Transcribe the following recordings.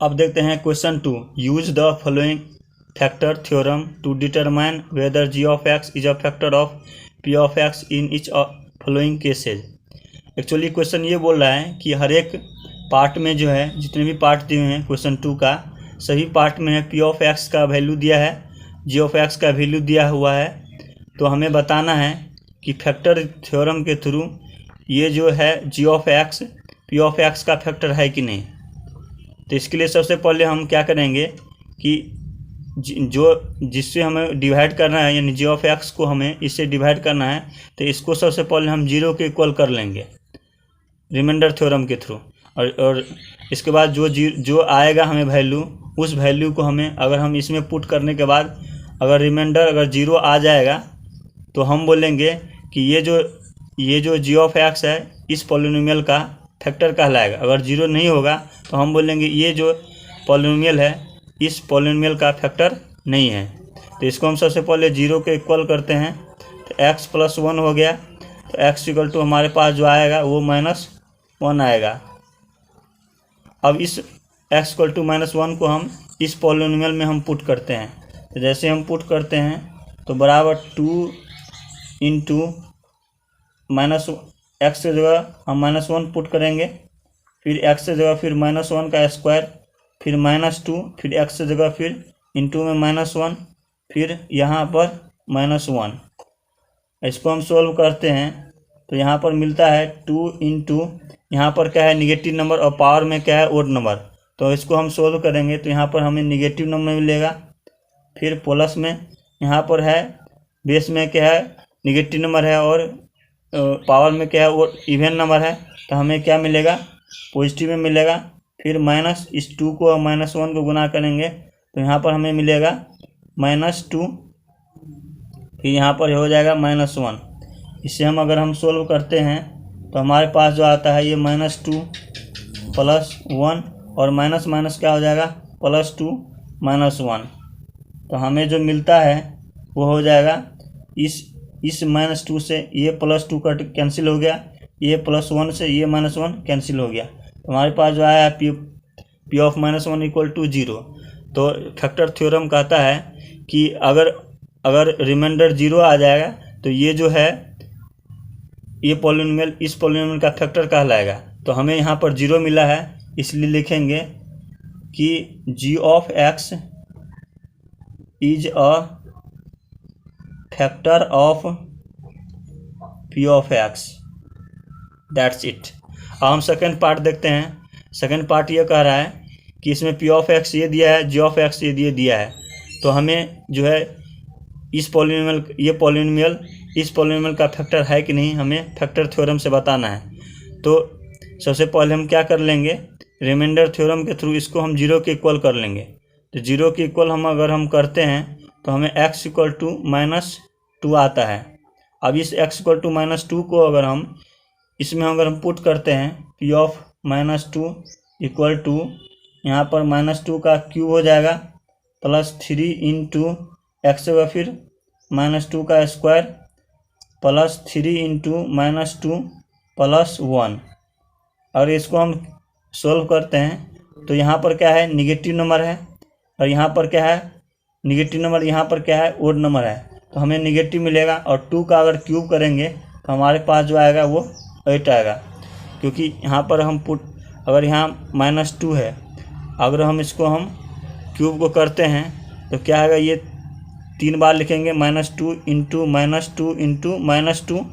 अब देखते हैं question 2। Use the following factor theorem to determine whether G of X is a factor of P of X in each following cases. Actually question ये बोल रहा है कि हर एक पार्ट में जो है, जितने भी पार्ट दिए हैं क्वेश्चन 2 का, सभी पार्ट में है पी ऑफ एक्स का वैल्यू दिया है, जी ऑफ एक्स का वैल्यू दिया हुआ है। तो हमें बताना है कि फैक्टर थ्योरम के थ्रू ये जो है G of x P of x का फैक्टर है कि नहीं। तो इसके लिए सबसे पहले हम क्या करेंगे कि जिससे हमें डिवाइड करना है, यानी जी ऑफ एक्स को हमें इससे डिवाइड करना है, तो इसको सबसे पहले हम जीरो के इक्वल कर लेंगे रिमाइंडर थ्योरम के थ्रू। और इसके बाद जो आएगा हमें वैल्यू, उस वैल्यू को हमें अगर हम इसमें पुट करने के बाद अगर रिमाइंडर अगर जीरो आ जाएगा तो हम बोलेंगे कि ये जो जी ऑफ एक्स है इस पॉलिनोमियल का फैक्टर कहलाएगा। अगर जीरो नहीं होगा तो हम बोलेंगे ये जो पॉलिनोमियल है इस पॉलिनोमियल का फैक्टर नहीं है। तो इसको हम सबसे पहले जीरो के इक्वल करते हैं, तो x + 1 हो गया। तो x = हमारे पास जो आएगा वो -1 आएगा। अब इस x = -1 को हम इस पॉलिनोमियल में हम पुट करते हैं। तो जैसे हम पुट करते हैं तो बराबर 2 × -x की जगह हम -1 पुट करेंगे, फिर x की जगह फिर -1 का स्क्वायर, फिर -2, फिर x की जगह फिर इंटू में -1, फिर यहाँ पर -1। इसको हम सोल्व करते हैं तो यहाँ पर मिलता है 2 × यहाँ पर क्या है निगेटिव नंबर और पावर में क्या है ओड नंबर। तो इसको हम सोल्व करेंगे तो यहाँ पर हमें निगेटिव नंबर मिलेगा, फिर प्लस में यहाँ पर है बेस में क्या है निगेटिव नंबर है और पावर में क्या है वो इवन नंबर है, तो हमें क्या मिलेगा पॉजिटिव में मिलेगा। फिर माइनस इस 2 को और -1 को गुना करेंगे तो यहाँ पर हमें मिलेगा -2, फिर यहाँ पर हो जाएगा -1। इससे अगर हम सोल्व करते हैं तो हमारे पास जो आता है ये -2 + 1 और माइनस माइनस क्या हो जाएगा +2 -1। तो हमें जो मिलता है वो हो जाएगा इस -2 से ये +2 कट कैंसिल हो गया, ये +1 से ये -1 कैंसिल हो गया। तो हमारे पास जो आया P ऑफ -1 = 0। तो फैक्टर थ्योरम कहता है कि अगर रिमाइंडर 0 आ जाएगा तो ये जो है ये पॉलिनोमियल इस पॉलिनोमियल का फैक्टर कहलाएगा। तो हमें यहाँ पर 0 मिला है, इसलिए लिखेंगे कि G of x is a factor of P of x। That's it. अब हम सेकेंड पार्ट देखते हैं। सेकेंड पार्ट ये कह रहा है कि इसमें P ऑफ x ये दिया है, G ऑफ x ये दिया है। तो हमें जो है इस पॉलिनोमियल का फैक्टर है कि नहीं हमें फैक्टर थ्योरम से बताना है। तो सबसे पहले हम क्या कर लेंगे रिमाइंडर थ्योरम के थ्रू इसको हम 0 के इक्वल कर लेंगे। तो 0 के इक्वल अगर हम करते हैं तो हमें x = -2 आता है। अब इस x = -2 को अगर हम इसमें हम पुट करते हैं P ऑफ -2 = यहाँ पर -2 का क्यूब हो जाएगा +3 × x होगा, फिर -2 का स्क्वायर +3 × -2 + 1। और इसको हम सोल्व करते हैं तो यहाँ पर क्या है निगेटिव नंबर है और यहाँ पर क्या है निगेटिव नंबर, यहाँ पर क्या है ओड नंबर है, तो हमें निगेटिव मिलेगा। और 2 का अगर क्यूब करेंगे तो हमारे पास जो आएगा वो 8 आएगा, क्योंकि यहाँ पर हम अगर यहाँ -2 है, अगर हम इसको हम क्यूब को करते हैं तो क्या आएगा ये 3 बार लिखेंगे -2 × -2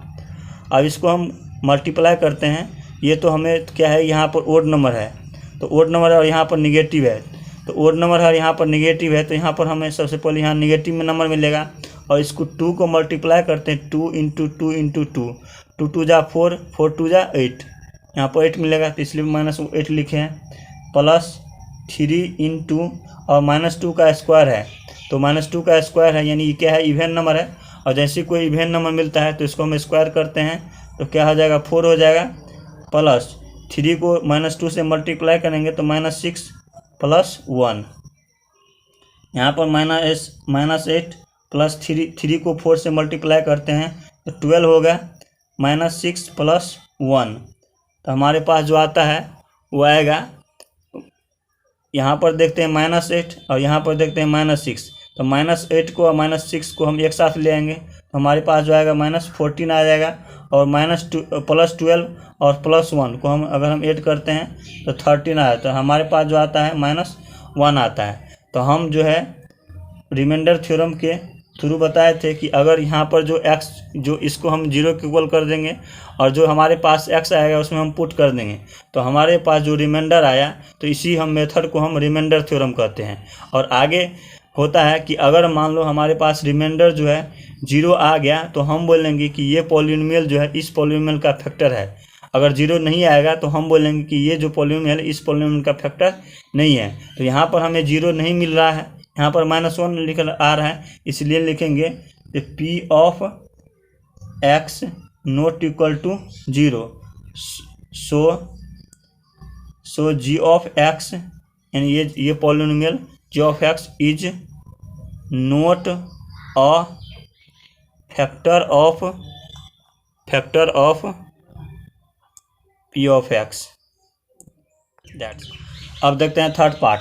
अब इसको हम मल्टीप्लाई करते हैं। ये तो हमें क्या है यहाँ पर ओड नंबर है, तो ओड नंबर है और यहाँ पर निगेटिव है, तो ओड नंबर है और यहाँ पर निगेटिव है, तो यहाँ पर हमें सबसे पहले यहाँ निगेटिव में नंबर मिलेगा और इसको 2 को मल्टीप्लाई करते हैं 2 × 2 × 2, 2 2 जा 4, 4 2 जा 8, यहाँ पर 8 मिलेगा, तो इसलिए -8 लिखे हैं +3 × और -2 का स्क्वायर है, तो -2 का स्क्वायर है यानी क्या है इवन नंबर है। और जैसे कोई इवन नंबर मिलता है तो इसको हम स्क्वायर करते हैं तो क्या हो जाएगा 4 हो जाएगा, प्लस 3 को -2 से मल्टीप्लाई करेंगे तो -6 + 1, यहाँ पर -8 प्लस 3 को 4 से मल्टीप्लाई करते हैं तो 12 होगा, -6 + 1। तो हमारे पास जो आता है वो आएगा यहाँ पर देखते हैं -8 और यहाँ पर देखते हैं -6, तो -8 को और -6 को हम एक साथ ले आएंगे तो हमारे पास जो आएगा -14 आ जाएगा, और +12 और +1 को हम अगर हम ऐड करते हैं तो 13 आया, तो हमारे पास जो आता है -1 आता है। तो हम जो है रिमाइंडर थ्योरम के थ्रू बताए थे कि अगर यहाँ पर जो x जो इसको हम 0 के इक्वल कर देंगे और जो हमारे पास x आएगा उसमें हम पुट कर देंगे तो हमारे पास जो रिमाइंडर आया, तो इसी हम मेथड को हम रिमाइंडर थ्योरम कहते हैं। और आगे होता है कि अगर मान लो हमारे पास रिमाइंडर जो है 0 आ गया तो हम बोलेंगे कि ये पॉलिनोमियल जो है इस पॉलिनोमियल का फैक्टर है। अगर 0 नहीं आएगा तो हम बोलेंगे कि ये जो पॉलिनोमियल इस पॉलिनोमियल का फैक्टर नहीं है। तो यहाँ पर हमें 0 नहीं मिल रहा है, यहाँ पर -1 लिखल आ रहा है, इसलिए लिखेंगे p of x not equal to 0, so g of x, यानी ये polynomial g of x is not a factor of p of x। That's. अब देखते हैं थर्ड पार्ट।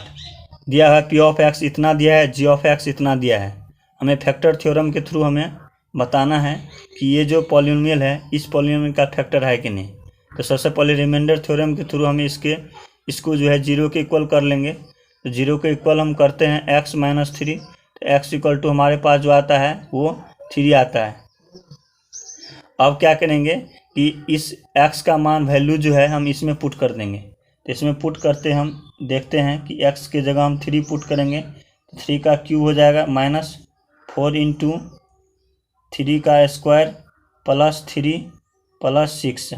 दिया है p ऑफ x इतना दिया है, g ऑफ x इतना दिया है। हमें फैक्टर थ्योरम के थ्रू हमें बताना है कि ये जो पॉलिनोमियल है इस पॉलिनोमियल का फैक्टर है कि नहीं। तो सबसे पहले रिमाइंडर थ्योरम के थ्रू हमें इसको जो है 0 के इक्वल कर लेंगे। तो 0 के इक्वल हम करते हैं x - 3, तो x इक्वल टू हमारे पास जो आता है वो 3 आता है। अब क्या करेंगे कि इस x का मान वैल्यू जो है हम इसमें पुट कर देंगे। तो इसमें पुट करते हम देखते हैं कि x के जगह हम 3 पुट करेंगे तो 3 का क्यूब हो जाएगा -4 × 3 का स्क्वायर +3 +6।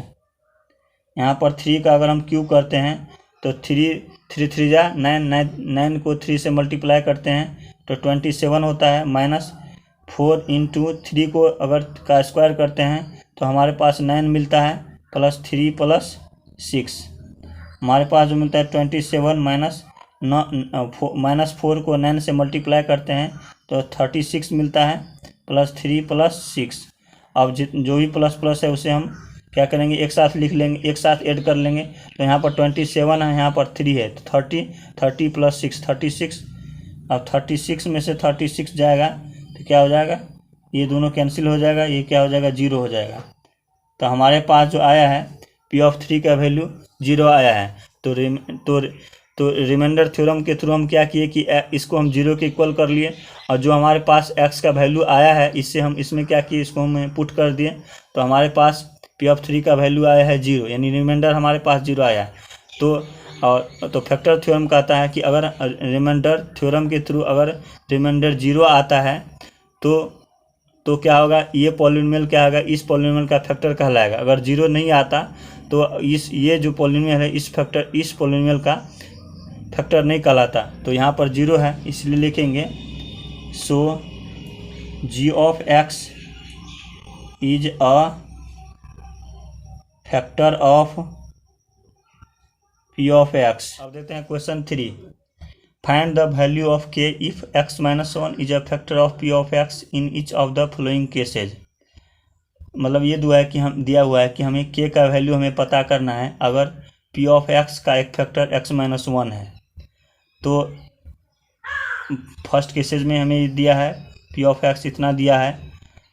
यहाँ पर 3 का अगर हम क्यूब करते हैं तो 3 3 जा 9 को 3 से मल्टीप्लाई करते हैं तो 27 होता है। -4 × 3 को अगर का स्क्वायर करते हैं तो हमारे पास 9 मिलता है, +3 +6 हमारे पास जो मिलता है 27 -4 को 9 से मल्टीप्लाई करते हैं तो 36 मिलता है, +3 +6। अब जो भी प्लस है उसे हम क्या करेंगे एक साथ लिख लेंगे, एक साथ ऐड कर लेंगे। तो यहाँ पर 27 है, यहाँ पर 3 है, तो 30 + 6 36। अब 36 में से 36 जाएगा तो क्या हो जाएगा, ये दोनों कैंसिल हो जाएगा, ये क्या हो जाएगा 0 हो जाएगा। तो हमारे पास जो आया है p ऑफ 3 का वैल्यू 0 आया है। तो रिमाइंडर थ्योरम के थ्रू हम क्या किए कि इसको हम 0 के इक्वल कर लिए और जो हमारे पास x का वैल्यू आया है इससे हम इसमें क्या किए, इसको हम पुट कर दिए। तो हमारे पास p ऑफ 3 का वैल्यू आया है 0, यानी रिमाइंडर हमारे पास 0 आया। तो फैक्टर थ्योरम कहता है कि अगर रिमाइंडर थ्योरम के थ्रू अगर रिमाइंडर 0 आता है तो क्या होगा, ये पॉलिनोमियल क्या होगा, इस पॉलिनोमियल का फैक्टर कहलाएगा। अगर 0 नहीं आता तो ये जो पॉलिनोमियल है इस पॉलिनोमियल का फैक्टर नहीं कहलाता। तो यहाँ पर 0 है इसलिए लिखेंगे सो g of x is a factor of p of x। अब देखते हैं question 3। Find the value of k if x - 1 is a factor of p of x in each of the following cases. मतलब ये दिया हुआ है कि हमें k का वैल्यू हमें पता करना है अगर p ऑफ x का एक फैक्टर x - 1 है। तो फर्स्ट केसेज में हमें दिया है p ऑफ x इतना दिया है,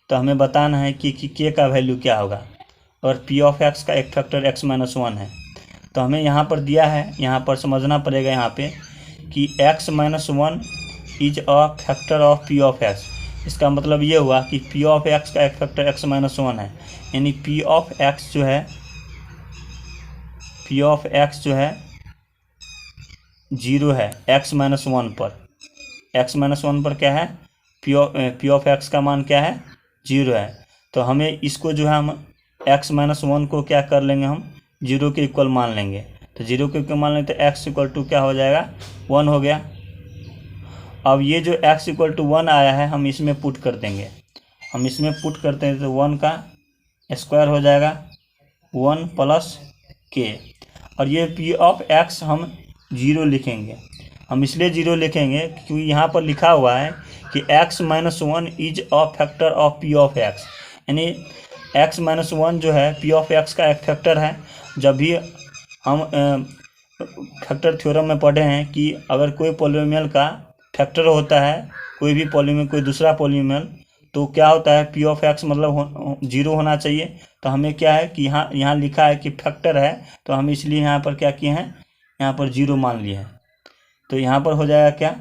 तो हमें बताना है कि k का वैल्यू क्या होगा और p ऑफ x का एक फैक्टर x - 1 है। तो हमें यहाँ पर दिया है, यहाँ पर समझना पड़ेगा यहाँ पे कि x - 1 is a factor of p of x। इसका मतलब ये हुआ कि p ऑफ x का एक फैक्टर x - 1 है, यानी p ऑफ x जो है 0 है x - 1 पर। x - 1 पर क्या है, p ऑफ x का मान क्या है 0 है। तो हमें इसको जो है हम x - 1 को क्या कर लेंगे, हम 0 के इक्वल मान लेंगे। तो 0 के इक्वल मान लेंगे तो x इक्वल टू क्या हो जाएगा 1 हो गया। अब ये जो x इक्वल टू 1 आया है हम इसमें पुट कर देंगे। हम इसमें पुट करते हैं तो 1 का स्क्वायर हो जाएगा 1 + k। और ये p ऑफ x हम 0 लिखेंगे। हम इसलिए 0 लिखेंगे क्योंकि यहाँ पर लिखा हुआ है कि x - 1 is a factor of p of x, यानी x - 1 जो है p ऑफ x का एक फैक्टर है। जब भी हम फैक्टर थ्योरम में पढ़े हैं कि अगर कोई पॉलिनोमियल का फैक्टर होता है, कोई भी पॉलिनोमियल, कोई दूसरा पॉलिनोमियल, तो क्या होता है पी ऑफ एक्स मतलब 0 होना चाहिए। तो हमें क्या है कि यहाँ लिखा है कि फैक्टर है, तो हम इसलिए यहाँ पर क्या किए हैं, यहाँ पर 0 मान लिए हैं। तो यहाँ पर हो जाएगा क्या,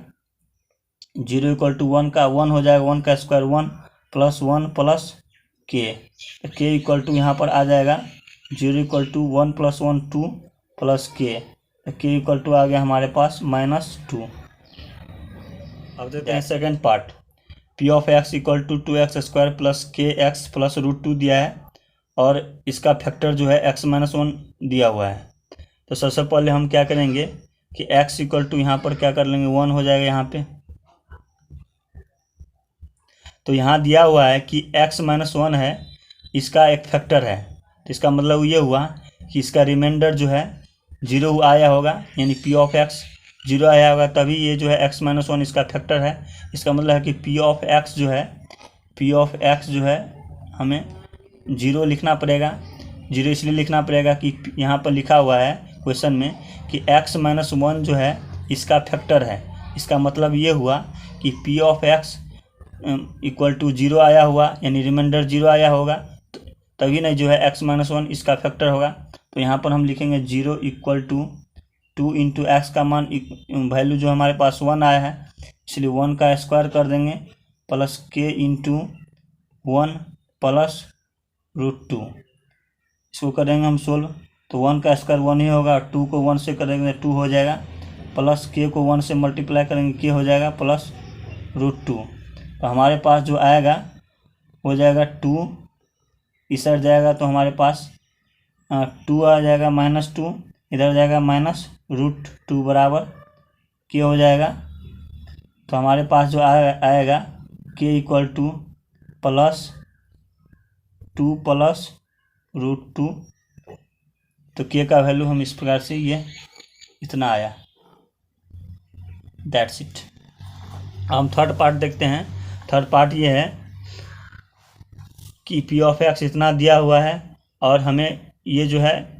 0 इक्वल टू 1 का 1 हो जाएगा, 1 का square 1 plus 1 plus k equal to यहाँ पर आ जाएगा 0 equal to 1 plus 1 2 plus k equal to आ गया हमारे पास -2। अब देखते हैं second part. P of X equal to 2x² plus k X plus √2 दिया है और इसका फैक्टर जो है x-1 दिया हुआ है। तो सबसे पहले हम क्या करेंगे कि x इक्वल टू यहाँ पर क्या कर लेंगे, 1 हो जाएगा यहाँ पे। तो यहाँ दिया हुआ है कि x-1 है, इसका एक फैक्टर है, तो इसका मतलब ये हुआ कि इसका रिमाइंडर जो है 0 आया होगा, यानी पी ऑफ एक्स 0 आया होगा, तभी ये जो है x-1 इसका फैक्टर है। इसका मतलब है कि पी ऑफ एक्स जो है हमें 0 लिखना पड़ेगा। 0 इसलिए लिखना पड़ेगा कि यहाँ पर लिखा हुआ है क्वेश्चन में कि x-1 जो है इसका फैक्टर है। इसका मतलब ये हुआ कि P of X equal to 0 आया हुआ, यानी रिमाइंडर 0 आया होगा, तभी नहीं जो है x-1 इसका फैक्टर होगा। तो यहाँ पर हम लिखेंगे 0 इक्वल टू 2 इंटू एक्स का मान वैल्यू जो हमारे पास 1 आया है, इसलिए 1 का स्क्वायर कर देंगे प्लस के इंटू 1 प्लस √2। इसको करेंगे हम सोल्व, तो 1 का स्क्वायर 1 ही होगा, 2 को 1 से करेंगे 2 हो जाएगा, प्लस के को 1 से मल्टीप्लाई करेंगे के हो जाएगा प्लस √2। तो हमारे पास जो आएगा हो जाएगा 2, इस साइड जाएगा तो हमारे पास 2 आ जाएगा -2, इधर जाएगा -√2 बराबर के हो जाएगा। तो हमारे पास जो आएगा के इक्वल टू +2 प्लस √2। तो के का वैल्यू हम इस प्रकार से ये इतना आया। That's it. हम थर्ड पार्ट देखते हैं। थर्ड पार्ट ये है कि पी ऑफ एक्स इतना दिया हुआ है और हमें ये जो है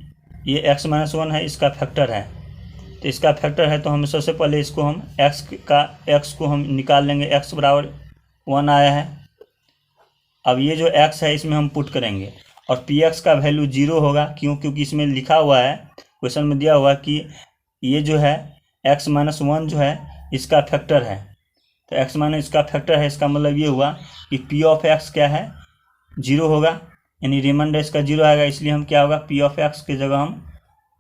ये x-1 है, इसका फैक्टर है। तो इसका फैक्टर है तो हम सबसे पहले इसको हम x को हम निकाल लेंगे, x बराबर 1 आया है। अब ये जो x है इसमें हम पुट करेंगे और px का वैल्यू 0 होगा, क्योंकि इसमें लिखा हुआ है, क्वेश्चन में दिया हुआ कि ये जो है x-1 जो है इसका फैक्टर है। तो x- इसका फैक्टर है, इसका मतलब ये हुआ कि पी ऑफ एक्स क्या है 0 होगा, यानी रिमाइंडर इसका 0 आएगा, इसलिए हम क्या होगा पी ऑफ एक्स की जगह हम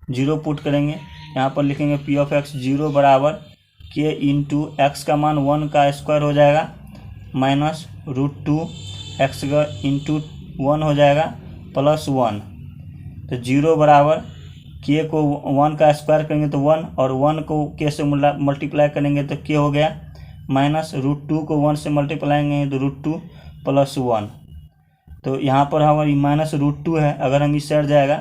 0 पुट करेंगे। यहाँ पर लिखेंगे पी ऑफ एक्स 0 बराबर के इंटू एक्स का मान 1 का स्क्वायर हो जाएगा -√2 एक्स का इंटू 1 हो जाएगा प्लस 1। तो 0 बराबर के को 1 का स्क्वायर करेंगे तो 1, और 1 को के से मल्टीप्लाई करेंगे तो के हो गया, -√2 को 1 से मल्टीप्लाई करेंगे तो √2 प्लस 1। तो यहाँ पर हमारी -√2 है, अगर हम इस साइड जाएगा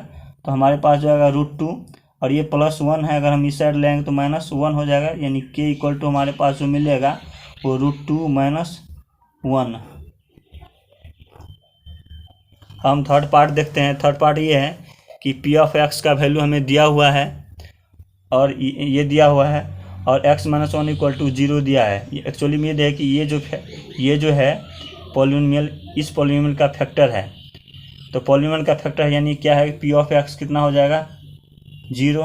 तो हमारे पास जाएगा √2, और ये +1 है, अगर हम इस साइड लेंगे तो -1 हो जाएगा, यानी के इक्वल टू हमारे पास जो मिलेगा वो √2 - 1। हम थर्ड पार्ट देखते हैं। थर्ड पार्ट ये है कि पी ऑफ एक्स का वैल्यू हमें दिया हुआ है और ये दिया हुआ है, और x-1 इक्वल टू 0 दिया है। एक्चुअली में ये है कि ये जो है पॉलिनोमियल, इस पॉलिनोमियल का फैक्टर है। तो पॉलिनोमियल का फैक्टर यानी क्या है, पी ऑफ एक्स कितना हो जाएगा 0,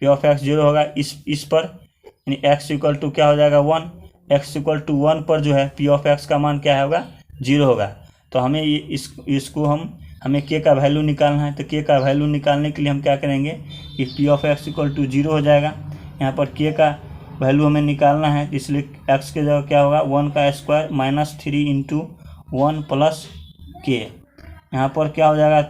पी ऑफ एक्स 0 होगा इस पर, यानी x इक्वल टू क्या हो जाएगा 1, x इक्वल टू 1 पर जो है पी ऑफ एक्स का मान क्या होगा 0 होगा। तो हमें इसको हमें के का वैल्यू निकालना है। तो के का वैल्यू निकालने के लिए हम क्या करेंगे कि P of X equal to 0 हो जाएगा, यहाँ पर के का वैल्यू हमें निकालना है, इसलिए x के जगह क्या होगा 1 का स्क्वायर -3 इंटू 1 प्लस के। यहाँ पर क्या हो जाएगा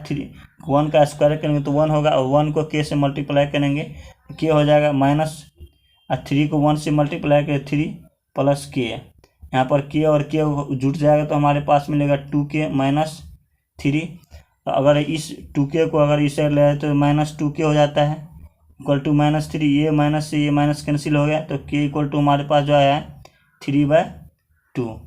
1 का स्क्वायर करेंगे तो 1 होगा, और 1 को के से मल्टीप्लाई करेंगे के हो जाएगा -3 को 1 से मल्टीप्लाई करें 3 प्लस के। यहाँ पर के और के जुट जाएगा तो हमारे पास मिलेगा 2k - 3। अगर इस 2k को अगर इस साइड ले आए तो -2k हो जाता है इक्वल टू -3, ये माइनस से ये माइनस कैंसिल हो गया, तो k इक्वल टू हमारे पास जो आया है 3/2।